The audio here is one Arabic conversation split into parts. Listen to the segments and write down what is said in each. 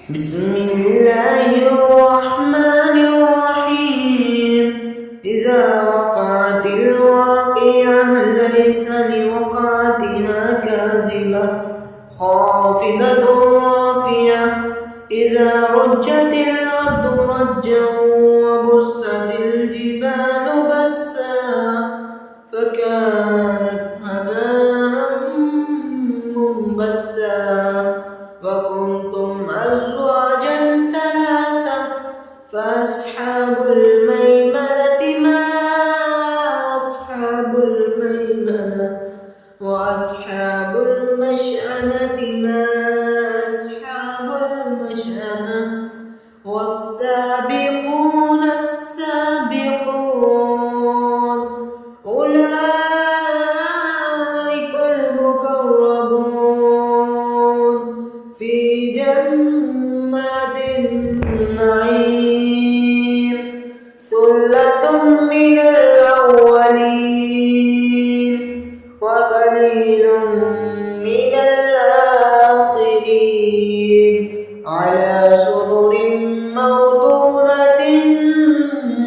بسم الله الرحمن الرحيم. إذا وقعت الواقعة ليس لوقعتها كاذبة خافضة رافعة. إذا رجت الأرض رجا وبست الجبال بسا فكانت هباء منبثا وكنتم أزواجا ثلاثة فأصحاب الميمنة ما أصحاب الميمنة وأصحاب المشأمة ما أصحاب المشأمة والسابقون السابقون أولئك المقربون في جنات النعيم. ثلة من الأولين وقليل من الآخرين على سرر موضونة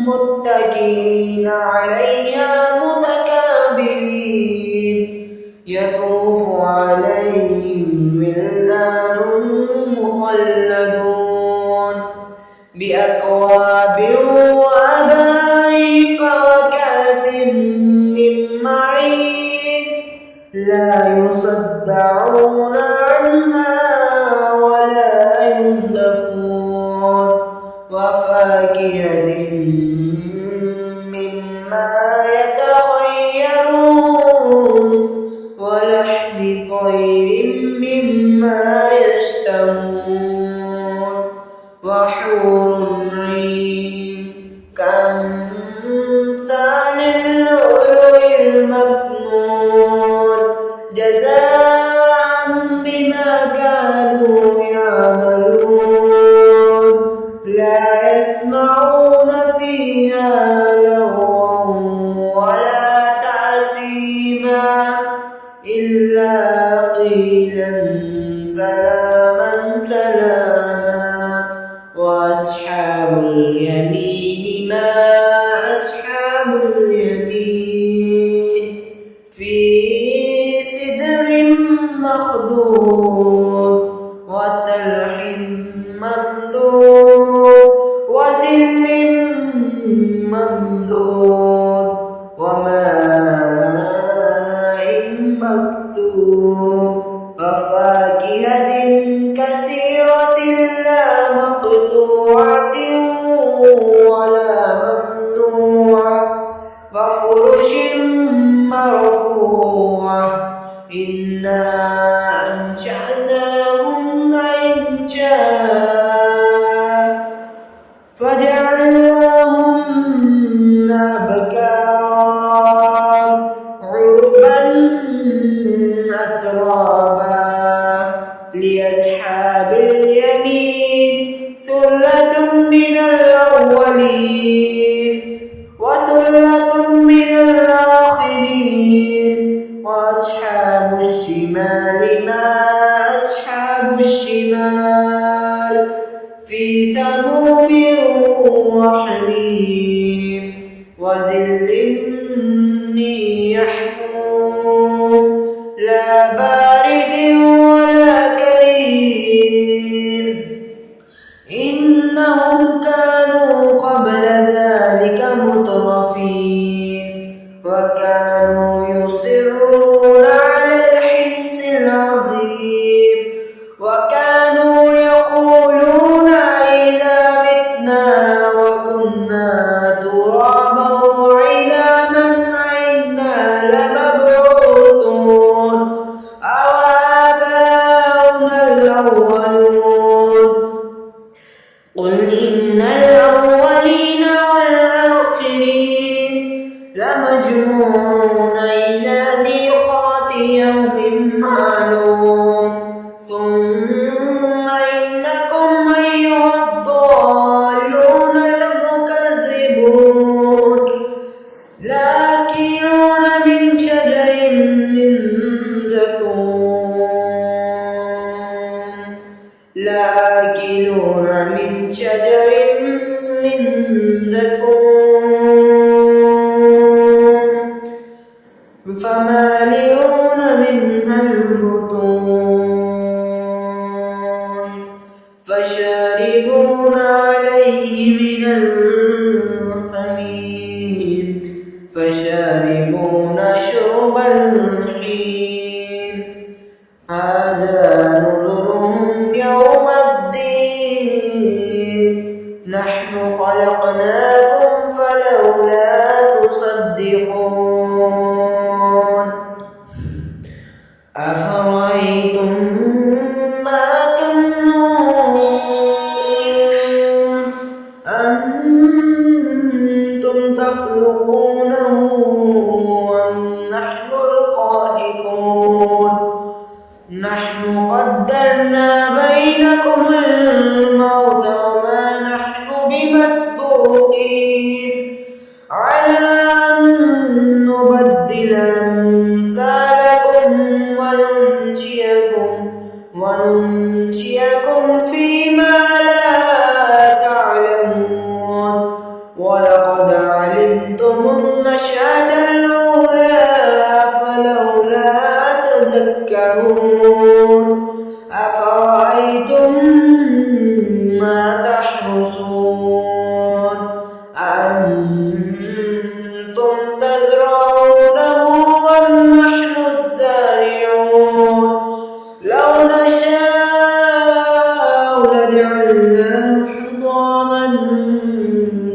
متكئين عليها متقابلين يطوف عليهم ولدان مخلدون بأكواب وأباريق وكأس من معين لا يصدعون عنها ولا ينزفون وفاكهة مما يتخيرون ولحم طير مما يشتهون وحور عين كأمثال اللؤلؤ المكنون جزاء بما كانوا يعملون. لا يسمعون فيها لغوا ولا تأثيما إلا قيلا سلاما سلاما. وأصحاب اليمين ما أصحاب اليمين في سدر مخضود وطلح ممدود وظل ممدود وماء مسكوب وفاكهة كثيرة لا مقطوعة ولا ممنوعة وفرش مرفوعة إنا أنشأناهن إنشاء فجعلناهن أبكارا عربا أترابا لأصحاب اليمين ثلة من الأولين وثلة من الآخرين. وأصحاب الشمال ما أصحاب الشمال في سموم وحميم وظل من يحموم لا بارد ولا كريم إنهم كانوا قبل ذلك مترفين وكانوا يصرون على الحنث العظيم وكانوا يقولون إذا متنا وكنا ترابا وعظاما أئنا لمبعوثون أو آباؤنا الأولون. قل إن الأولين والآخرين لمجموعون إلى ميقات يوم معلوم ثم إنكم أيها الضالون المكذبون لآكلون من شجر من زقوم لا لآكلون من شجر من زقوم فمالئون منها البطون فشاربون عليه من الحميم فشاربون شرب الهيم هذا نزلهم يوم الدين نحن خلقناكم فلولا تصدقون أفرأيتم ما تمنون أنتم تخلقونه أم نحن الخالقون نحن قدرنا بينكم الموت وما نحن بمسبوقين على أن نبدل أمثالكم وننشئكم فيما لا تعلمون ولقد علمتم النشأة الأولى فلولا تذكرون أفرأيتم ما تحرثون أنتم تزرعونه أم نحن الزارعون لو نشاء لجعلناه حطاما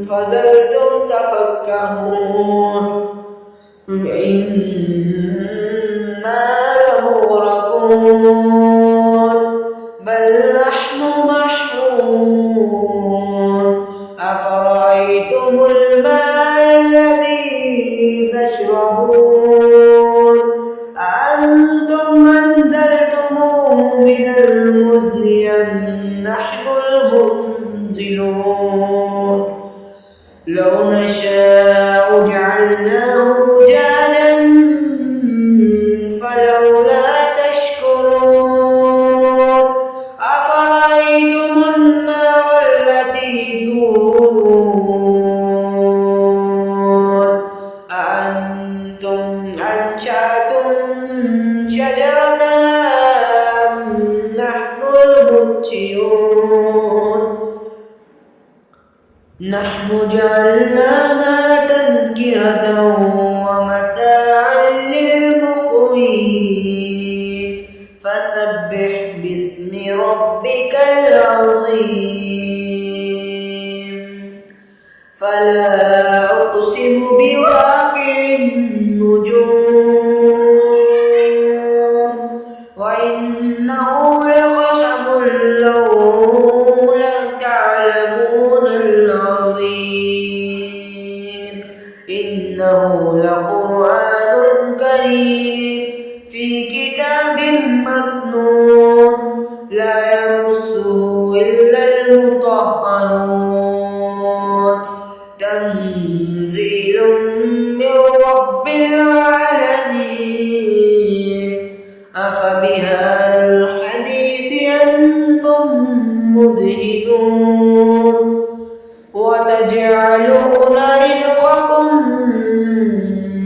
فظلتم تفكهون إنا لمغرقون بل نحن محرومون أفرأيتم الماء الذي تشربون أأنتم أنزلتموه من المزن أم نحن المنزلون لو نشاء جعلناه أجاجا فلولا تشكرون أفرأيتم النار التي تورون أأنتم أنشأتم شجرتها أم نحن المنشئون نحن جعلناها تذكرة ومتاعا للمقوين فسبح باسم ربك العظيم فلا أقسم بواقع النجوم وإنه لقسم لو تعلمون العظيم إنه لقرآن كريم في كتاب مكنون لا يمسه إلا المطهرون تنزيل من رب العالمين أفبهذا الحديث أنتم مدهنون وتجعلون رزقكم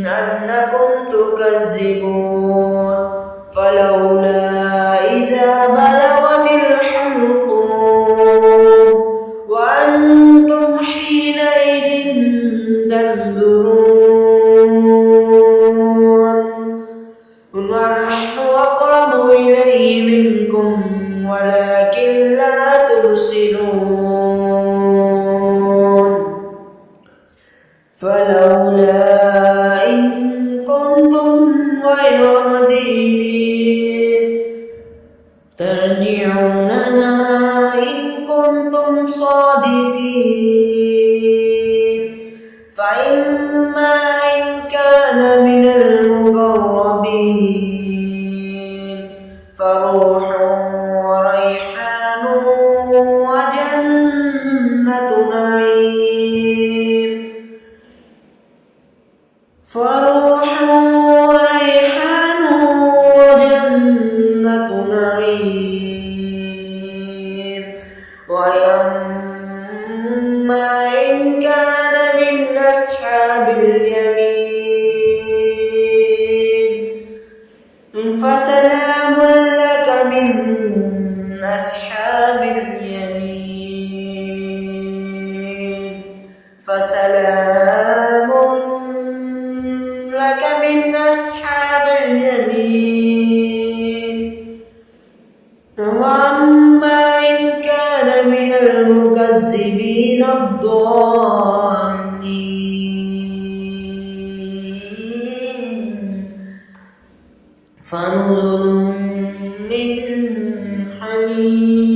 أنكم تكذبون فلولا إذا بلغت الحلقوم وأنتم حينئذ تنظرون ونحن أقرب إليه منكم ولكن لا تبصرون فلولا إن كنتم غير مدينين ترجعونها إن كنتم صادقين فإما إن كان من المقربين فروح وريحان وجنة نعيم فروح وريحان وجنة نعيم وأما إن كان من أصحاب اليمين فسلام لك من أصحاب اليمين فسلام لك من أصحاب اليمين وأما إن كان من المكذبين الضالين فنزل من حميم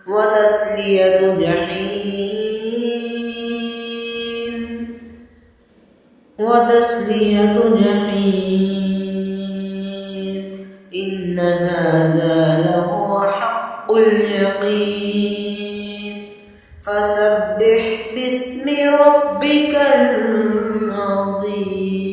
وتسلية جحيم إن هذا لهو حق اليقين فسبح باسم ربك العظيم.